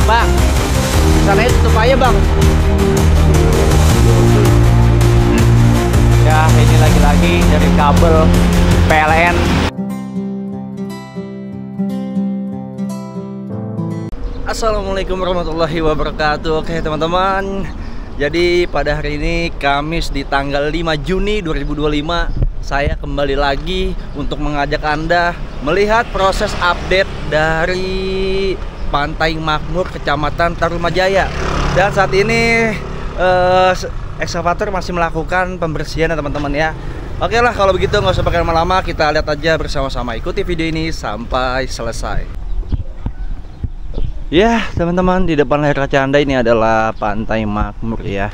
Bang, sananya tutup aja bang. Ya ini lagi-lagi dari kabel PLN. Assalamualaikum warahmatullahi wabarakatuh. Oke teman-teman, jadi pada hari ini Kamis di tanggal 5 Juni 2025, saya kembali lagi untuk mengajak Anda melihat proses update dari Pantai Makmur, Kecamatan Tarumajaya. Dan saat ini ekskavator masih melakukan pembersihan ya teman-teman ya. Oke lah, kalau begitu nggak usah pakai lama-lama, kita lihat aja bersama-sama. Ikuti video ini sampai selesai. Ya teman-teman, di depan layar kaca Anda ini adalah Pantai Makmur ya.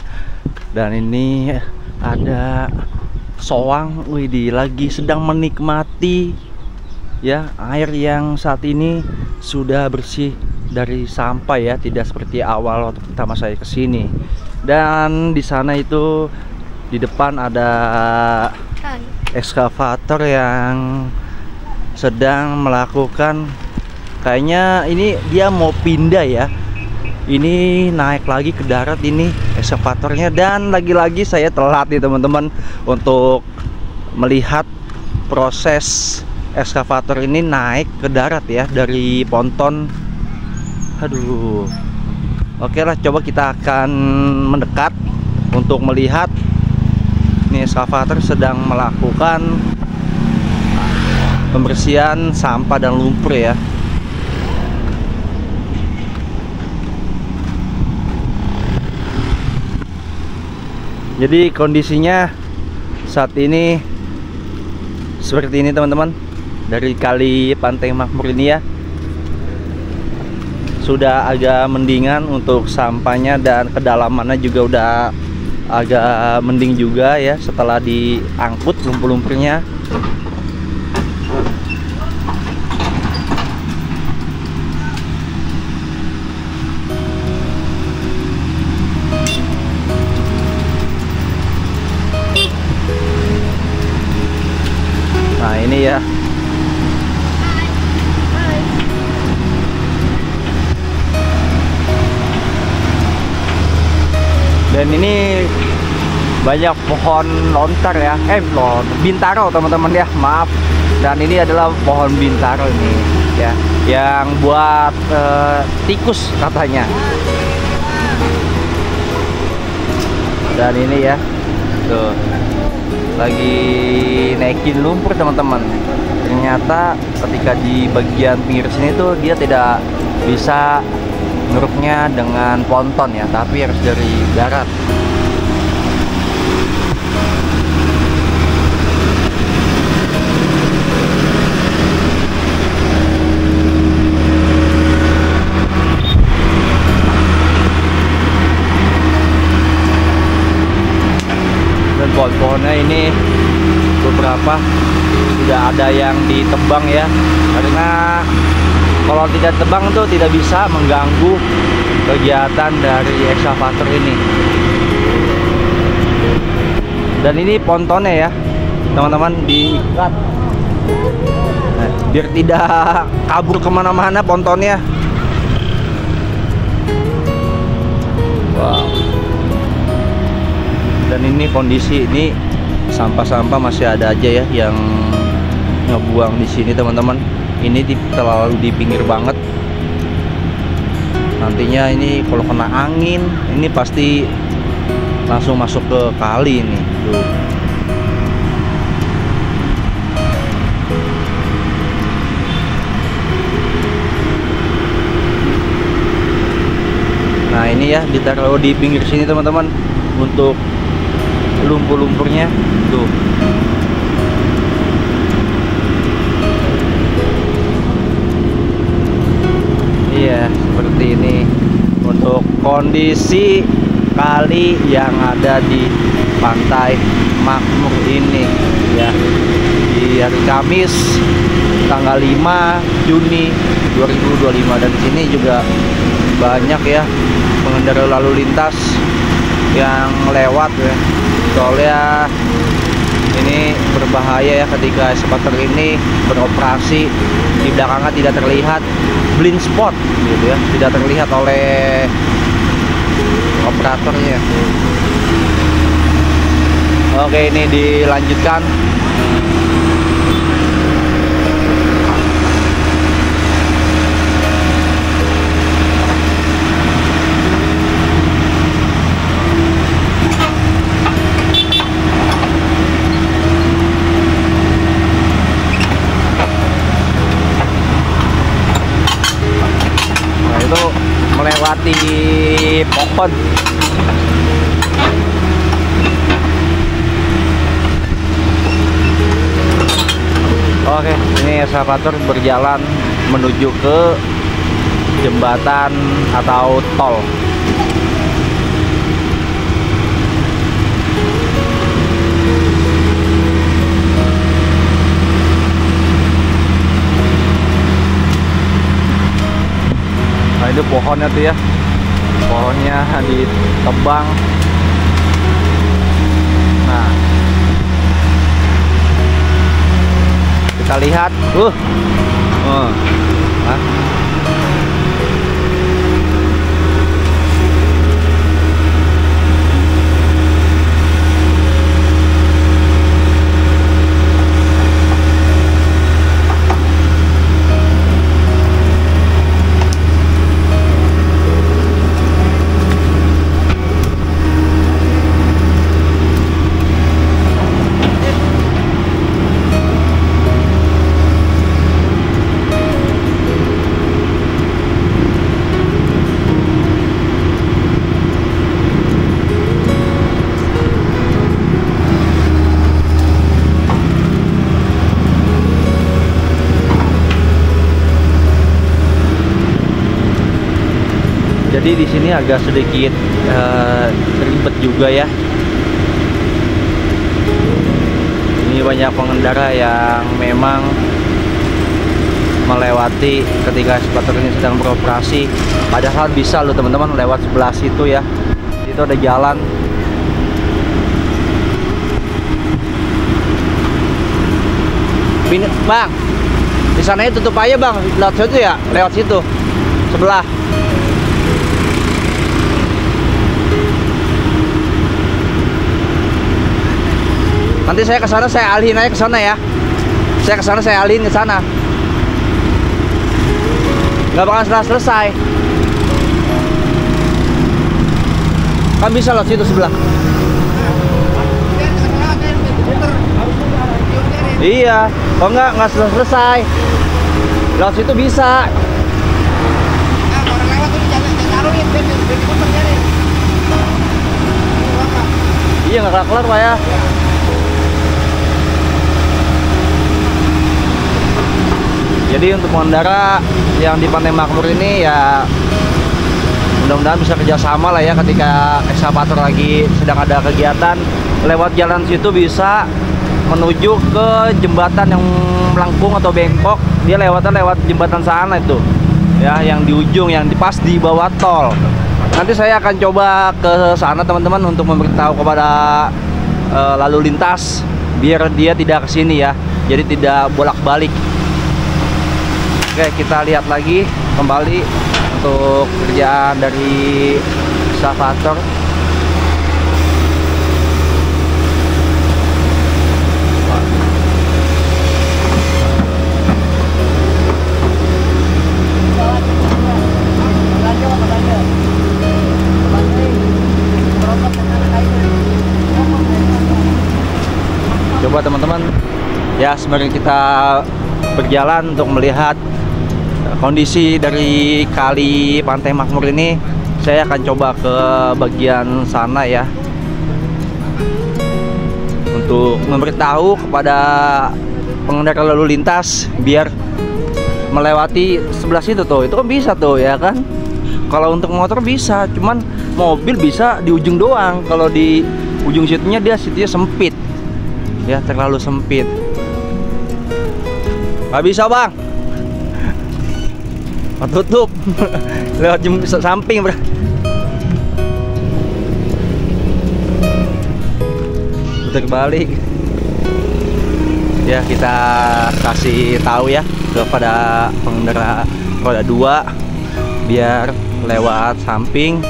Dan ini ada soang, widih, lagi sedang menikmati ya air yang saat ini sudah bersih dari sampah ya, tidak seperti awal waktu pertama saya kesini. Dan di sana itu di depan ada ekskavator yang sedang melakukan, kayaknya ini dia mau pindah ya. Ini naik lagi ke darat ini ekskavatornya. Dan lagi-lagi saya telat nih teman-teman untuk melihat proses ekskavator ini naik ke darat ya dari ponton. Aduh. Oke lah, coba kita akan mendekat untuk melihat. Ini ekskavator sedang melakukan pembersihan sampah dan lumpur ya. Jadi kondisinya saat ini seperti ini teman-teman. Dari kali Pantai Makmur ini ya, sudah agak mendingan untuk sampahnya, dan kedalamannya juga udah agak mending juga ya setelah diangkut lumpur-lumpurnya. Nah ini ya, dan ini banyak pohon lontar ya, bintaro teman-teman ya, maaf. Dan ini adalah pohon bintaro ini ya, yang buat tikus katanya. Dan ini ya, tuh lagi naikin lumpur teman-teman. Ternyata ketika di bagian pinggir sini tuh dia tidak bisa ngeruknya dengan ponton ya, tapi harus dari darat. Dan pohon-pohonnya ini beberapa tidak ada yang ditebang ya, karena kalau tidak tebang tuh tidak bisa mengganggu kegiatan dari ekskavator ini. Dan ini pontonnya ya teman-teman, diikat biar tidak kabur kemana-mana pontonnya. Wow. Dan ini kondisi ini sampah-sampah masih ada aja ya yang ngebuang di sini teman-teman. Ini terlalu di pinggir banget. Nantinya ini kalau kena angin, ini pasti langsung masuk ke kali ini. Tuh. Nah ini ya, ditaruh di pinggir sini teman-teman untuk lumpur-lumpurnya. Tuh. Iya, seperti ini untuk kondisi kali yang ada di Pantai Makmur ini ya, di hari Kamis tanggal 5 Juni 2025. Dan di sini juga banyak ya pengendara lalu lintas yang lewat ya, soalnya ini berbahaya ya ketika ekskavator ini beroperasi, di belakangnya tidak terlihat blind spot gitu ya, tidak terlihat oleh operatornya. Oke, ini dilanjutkan. Nah, itu melewati pohon. Oke, ini eskavator berjalan menuju ke jembatan atau tol. Nah, itu pohonnya tuh ya, pohonnya ditebang. Nah, kita lihat, nah. Jadi di sini agak sedikit ribet juga ya. Ini banyak pengendara yang memang melewati ketika eskavator ini sedang beroperasi. Padahal bisa loh teman-teman lewat sebelah situ ya. Itu ada jalan. Bang, di sana tutup aja bang, lewat situ ya, lewat situ sebelah. Nanti saya ke sana, saya alihin aja ke sana ya. Saya ke sana, saya alihin ke sana. Nggak bakal selesai. Kan bisa loh situ sebelah. Iya, kok nggak selesai. Lewat situ bisa. Iya nggak kelar Pak ya. Jadi untuk pengendara yang di Pantai Makmur ini ya mudah-mudahan bisa kerjasama lah ya, ketika eskavator lagi sedang ada kegiatan lewat jalan situ bisa menuju ke jembatan yang melengkung atau bengkok, dia lewat jembatan sana itu ya, yang di ujung, yang pas di bawah tol. Nanti saya akan coba ke sana teman-teman untuk memberitahu kepada lalu lintas biar dia tidak kesini ya, jadi tidak bolak-balik. Oke, kita lihat lagi kembali untuk kerjaan dari eskavator. Coba teman-teman ya, sembari kita berjalan untuk melihat kondisi dari kali Pantai Makmur ini, saya akan coba ke bagian sana ya, untuk memberitahu kepada pengendara lalu lintas biar melewati sebelah situ tuh. Itu kan bisa tuh ya kan. Kalau untuk motor bisa, cuman mobil bisa di ujung doang. Kalau di ujung situnya situnya sempit ya, terlalu sempit. Gak bisa bang, tutup lewat samping putar balik ya. Kita kasih tahu ya kepada pengendara roda 2 biar lewat samping.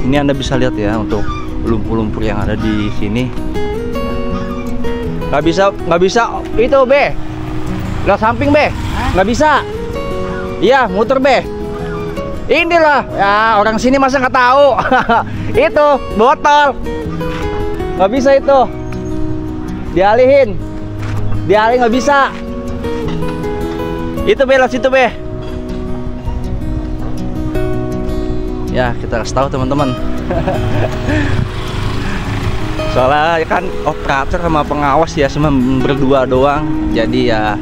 Ini Anda bisa lihat ya untuk lumpur-lumpur yang ada di sini. Nggak bisa itu be, lewat samping be, nggak bisa. Iya muter be. Inilah ya, orang sini masa nggak tahu. Itu botol nggak bisa, itu dialihin nggak bisa. Itu be, lewat situ be. Ya kita kasih tahu teman-teman. Soalnya kan operator sama pengawas ya cuma berdua doang. Jadi ya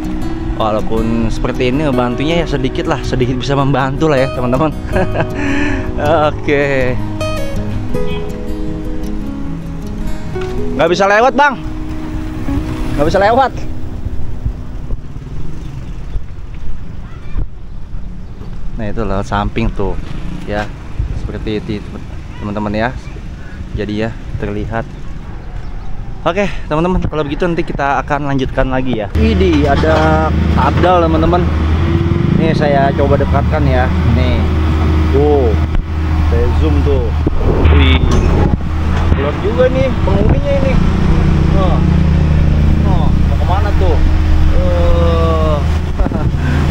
walaupun seperti ini bantunya ya sedikit bisa membantu lah ya teman-teman. Oke. Nggak bisa lewat bang, nggak bisa lewat. Nah itu lewat samping tuh ya, seperti itu teman-teman ya. Jadi ya terlihat. Oke teman-teman, kalau begitu nanti kita akan lanjutkan lagi ya. Ini ada kadal teman-teman. Nih saya coba dekatkan ya. Nih tuh, saya zoom tuh. Wih, keluar juga nih penghuninya ini. Mau kemana tuh?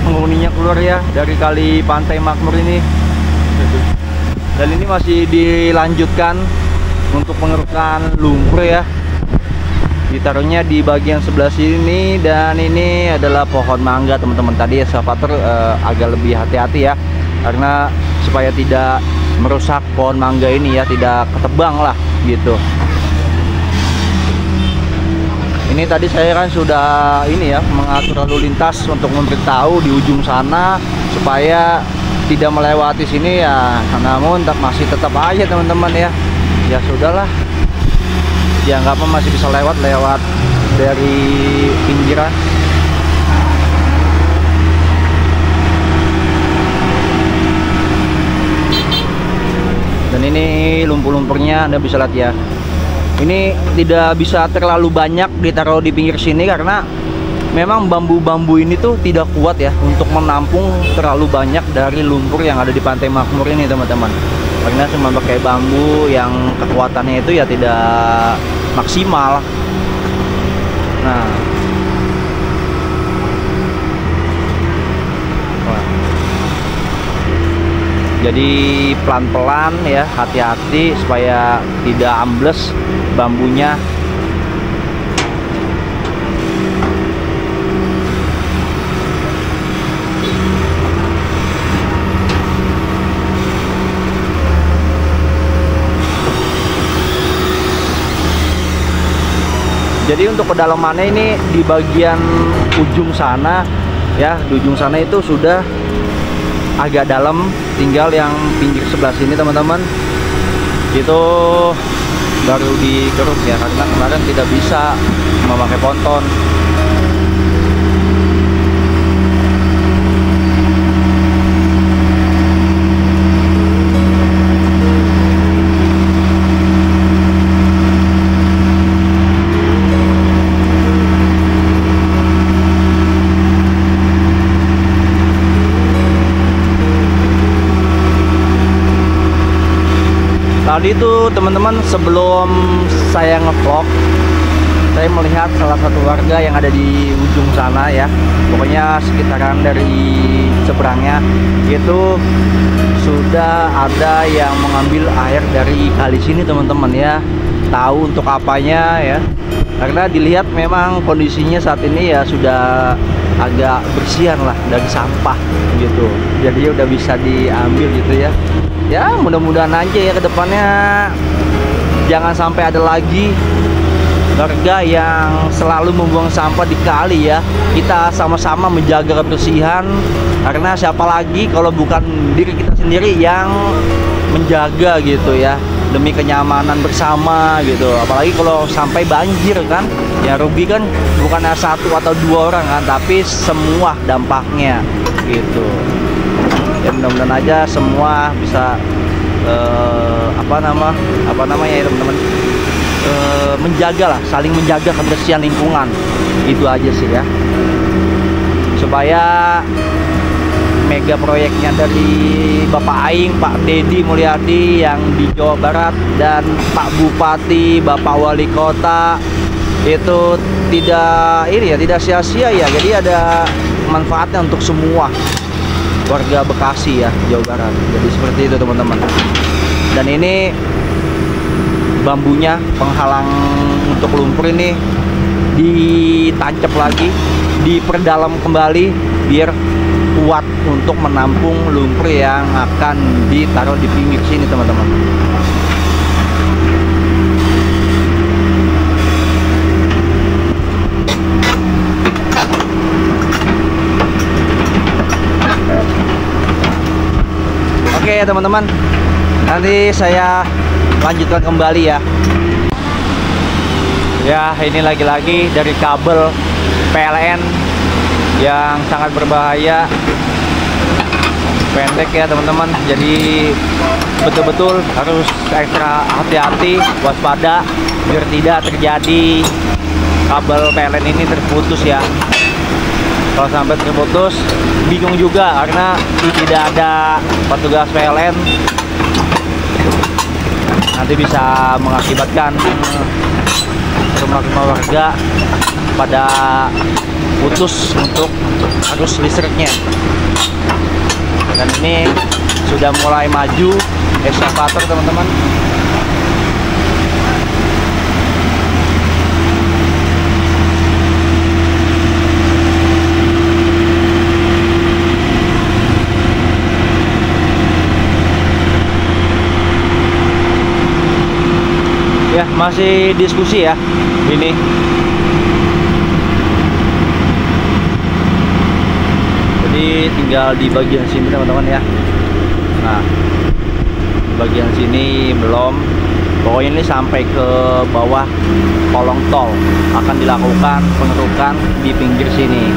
Penghuninya keluar ya dari kali Pantai Makmur ini. Dan ini masih dilanjutkan untuk pengerukan lumpur ya. Ditaruhnya di bagian sebelah sini, dan ini adalah pohon mangga teman-teman. Tadi eskavator agak lebih hati-hati ya, karena supaya tidak merusak pohon mangga ini ya, tidak ketebang lah gitu. Ini tadi saya kan sudah ini ya, mengatur lalu lintas untuk memberitahu di ujung sana supaya tidak melewati sini ya. Namun masih tetap aja teman-teman ya. Ya sudahlah. Ya nggak apa, masih bisa lewat dari pinggiran. Dan ini lumpur-lumpurnya Anda bisa lihat ya. Ini tidak bisa terlalu banyak ditaruh di pinggir sini karena memang bambu-bambu ini tuh tidak kuat ya untuk menampung terlalu banyak dari lumpur yang ada di Pantai Makmur ini teman-teman. Karena cuma pakai bambu yang kekuatannya itu ya tidak maksimal. Nah, jadi pelan-pelan ya, hati-hati supaya tidak ambles bambunya. Jadi untuk kedalamannya ini di bagian ujung sana ya, di ujung sana itu sudah agak dalam, tinggal yang pinggir sebelah sini teman-teman itu baru dikeruk ya, karena kemarin tidak bisa memakai ponton. Tadi itu teman-teman sebelum saya ngevlog, saya melihat salah satu warga yang ada di ujung sana ya, pokoknya sekitaran dari seberangnya itu sudah ada yang mengambil air dari kali sini teman-teman ya. Tahu untuk apanya ya, karena dilihat memang kondisinya saat ini ya sudah agak bersihan lah dari sampah gitu, jadi udah bisa diambil gitu ya. Ya mudah-mudahan aja ya kedepannya jangan sampai ada lagi warga yang selalu membuang sampah di kali ya. Kita sama-sama menjaga kebersihan, karena siapa lagi kalau bukan diri kita sendiri yang menjaga gitu ya, demi kenyamanan bersama gitu. Apalagi kalau sampai banjir kan, ya rugi kan bukan satu atau dua orang kan, tapi semua dampaknya gitu. Ya mudah-mudahan aja semua bisa apa namanya ya teman-teman, menjaga lah, saling menjaga kebersihan lingkungan. Itu aja sih ya. supaya mega proyeknya dari Bapak Aing, Pak Dedi Mulyadi yang di Jawa Barat, dan Pak Bupati, Bapak Wali Kota itu tidak sia-sia ya. Jadi ada manfaatnya untuk semua warga Bekasi ya, Jawa Barat. Jadi seperti itu teman-teman. Dan ini bambunya penghalang untuk lumpur ini ditancap lagi, diperdalam kembali biar kuat untuk menampung lumpur yang akan ditaruh di pinggir sini teman-teman. Oke teman-teman, nanti saya lanjutkan kembali ya. Ya, ini lagi-lagi dari kabel PLN yang sangat berbahaya, pendek ya teman-teman. Jadi betul-betul harus ekstra hati-hati, waspada biar tidak terjadi kabel PLN ini terputus ya. Kalau sampai terputus bingung juga karena tidak ada petugas PLN, nanti bisa mengakibatkan rumah-rumah warga pada putus untuk arus listriknya. Dan ini sudah mulai maju eskavator teman-teman. Ya, masih diskusi ya ini. Jadi tinggal di bagian sini teman-teman ya. Nah, di bagian sini belum. Pokoknya ini sampai ke bawah kolong tol akan dilakukan pengerukan di pinggir sini.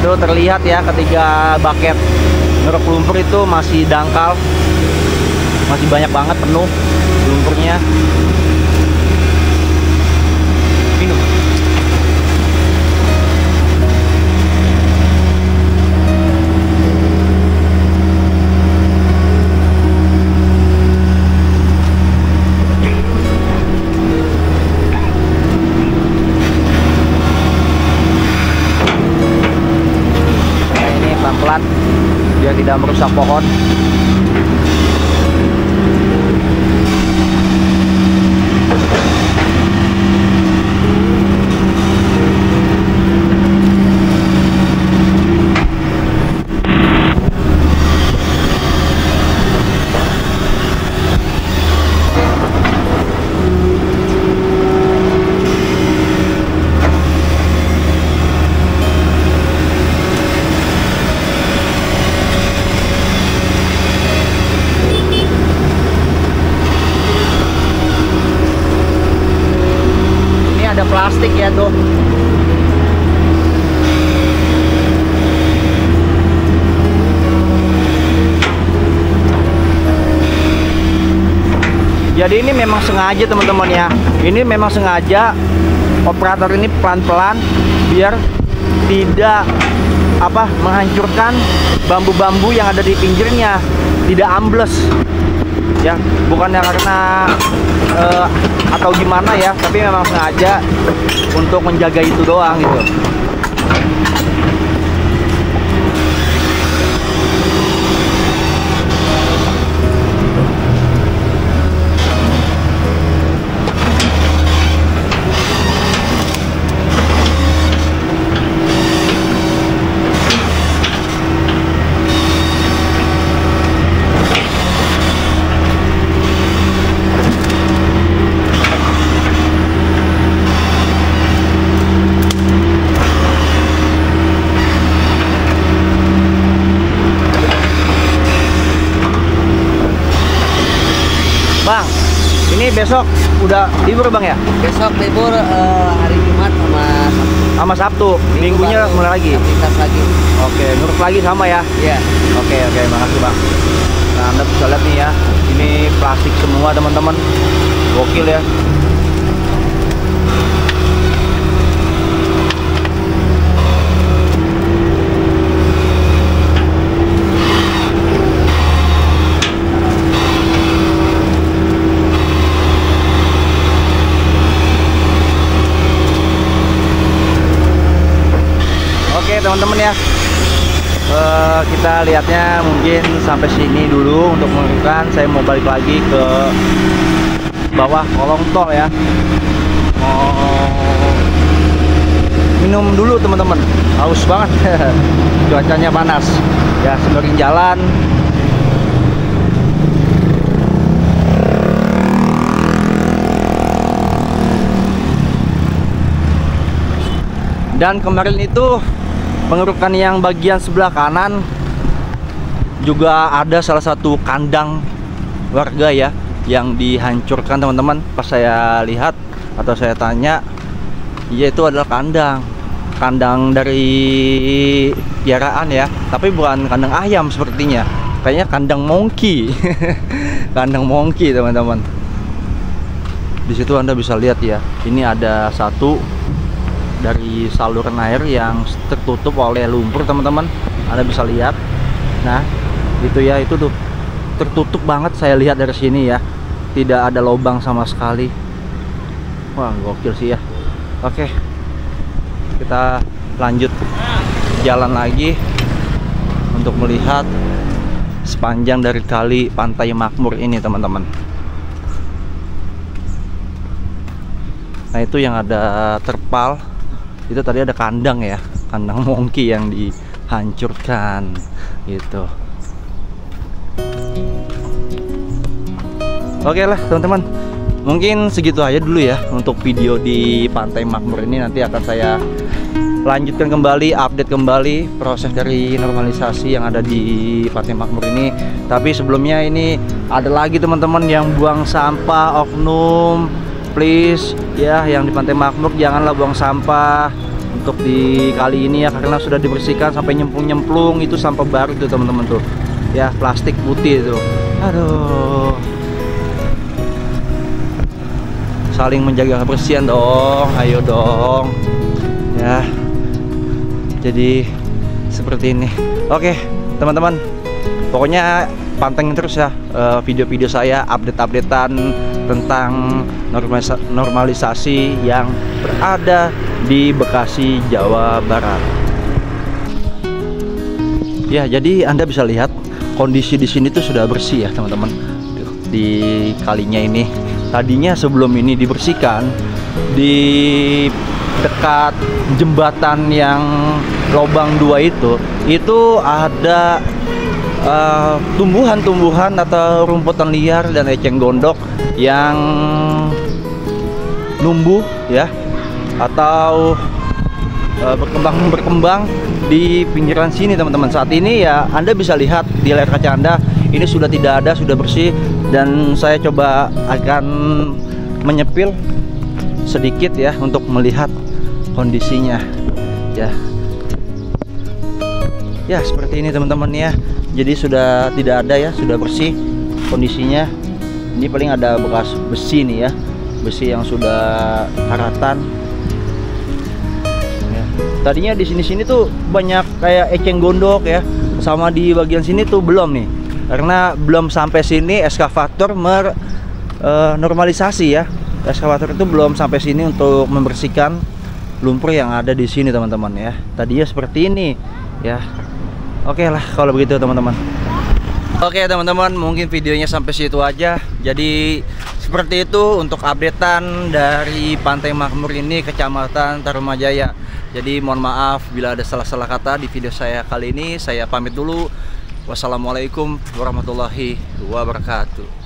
Itu terlihat ya ketika bucket ngeruk lumpur itu masih dangkal, masih banyak banget penuh lumpurnya. Minum. Biar tidak merusak pohon. Plastik ya tuh. Jadi ini memang sengaja teman-teman ya. Ini memang sengaja operator ini pelan-pelan biar tidak menghancurkan bambu-bambu yang ada di pinggirnya, tidak ambles. Ya, bukannya karena atau gimana ya, tapi memang sengaja untuk menjaga itu doang gitu. Bang, ini besok udah libur bang ya? Besok libur hari Jumat sama Sabtu. Minggunya mulai lagi. Aktivitas lagi. Oke, ngurus lagi sama ya? Iya. Oke, makasih bang. Nah, Anda bisa lihat nih ya, ini plastik semua teman-teman. gokil ya. Oke teman-teman ya, kita lihatnya mungkin sampai sini dulu untuk menunjukkan. Saya mau balik lagi ke bawah kolong tol ya, mau minum dulu teman-teman, haus banget. Cuacanya panas ya, sembari jalan. Dan kemarin itu pengerukan yang bagian sebelah kanan juga ada salah satu kandang warga ya yang dihancurkan teman-teman. Pas saya lihat atau saya tanya, iya itu adalah kandang dari piaraan ya, tapi bukan kandang ayam sepertinya, kayaknya kandang monkey. Kandang monkey teman-teman. Di situ Anda bisa lihat ya, ini ada satu dari saluran air yang tertutup oleh lumpur teman-teman. Anda bisa lihat, nah itu ya, itu tuh tertutup banget. Saya lihat dari sini ya, tidak ada lubang sama sekali. Wah gokil sih ya. Oke, kita lanjut jalan lagi untuk melihat sepanjang dari kali Pantai Makmur ini teman-teman. Nah itu yang ada terpal, itu tadi ada kandang ya, kandang monkey yang dihancurkan gitu. Oke lah teman-teman, mungkin segitu aja dulu ya untuk video di Pantai Makmur ini. Nanti akan saya lanjutkan kembali, update kembali proses dari normalisasi yang ada di Pantai Makmur ini. Tapi sebelumnya ini ada lagi teman-teman yang buang sampah oknum. Please ya, yang di Pantai Makmur janganlah buang sampah untuk di kali ini ya, karena sudah dibersihkan sampai nyemplung-nyemplung. Itu sampah baru tuh teman-teman tuh ya, plastik putih itu. Aduh, saling menjaga kebersihan dong, ayo dong ya. Jadi seperti ini. Oke teman-teman, pokoknya pantengin terus ya video-video saya, update-updatean tentang normalisasi yang berada di Bekasi, Jawa Barat. Ya, jadi Anda bisa lihat kondisi di sini tuh sudah bersih ya teman-teman. Di kalinya ini, tadinya sebelum ini dibersihkan, di dekat jembatan yang lubang 2 itu ada tumbuhan-tumbuhan atau rumputan liar dan eceng gondok yang numbuh ya, atau berkembang di pinggiran sini teman-teman. Saat ini ya Anda bisa lihat di layar kaca Anda, ini sudah tidak ada, sudah bersih. Dan saya coba akan menyepil sedikit ya untuk melihat kondisinya ya. Ya seperti ini teman-teman ya. Jadi sudah tidak ada ya, sudah bersih kondisinya. Ini paling ada bekas besi nih ya, besi yang sudah karatan ya. Tadinya di sini tuh banyak kayak eceng gondok ya, sama di bagian sini tuh belum nih, karena belum sampai sini eskavator normalisasi ya. Eskavator itu belum sampai sini untuk membersihkan lumpur yang ada di sini teman-teman ya. Tadinya seperti ini ya. Oke lah kalau begitu teman-teman. Oke teman-teman, mungkin videonya sampai situ aja. Jadi seperti itu untuk updatean dari Pantai Makmur ini, Kecamatan Tarumajaya. Jadi mohon maaf bila ada salah-salah kata di video saya kali ini. Saya pamit dulu. Wassalamualaikum warahmatullahi wabarakatuh.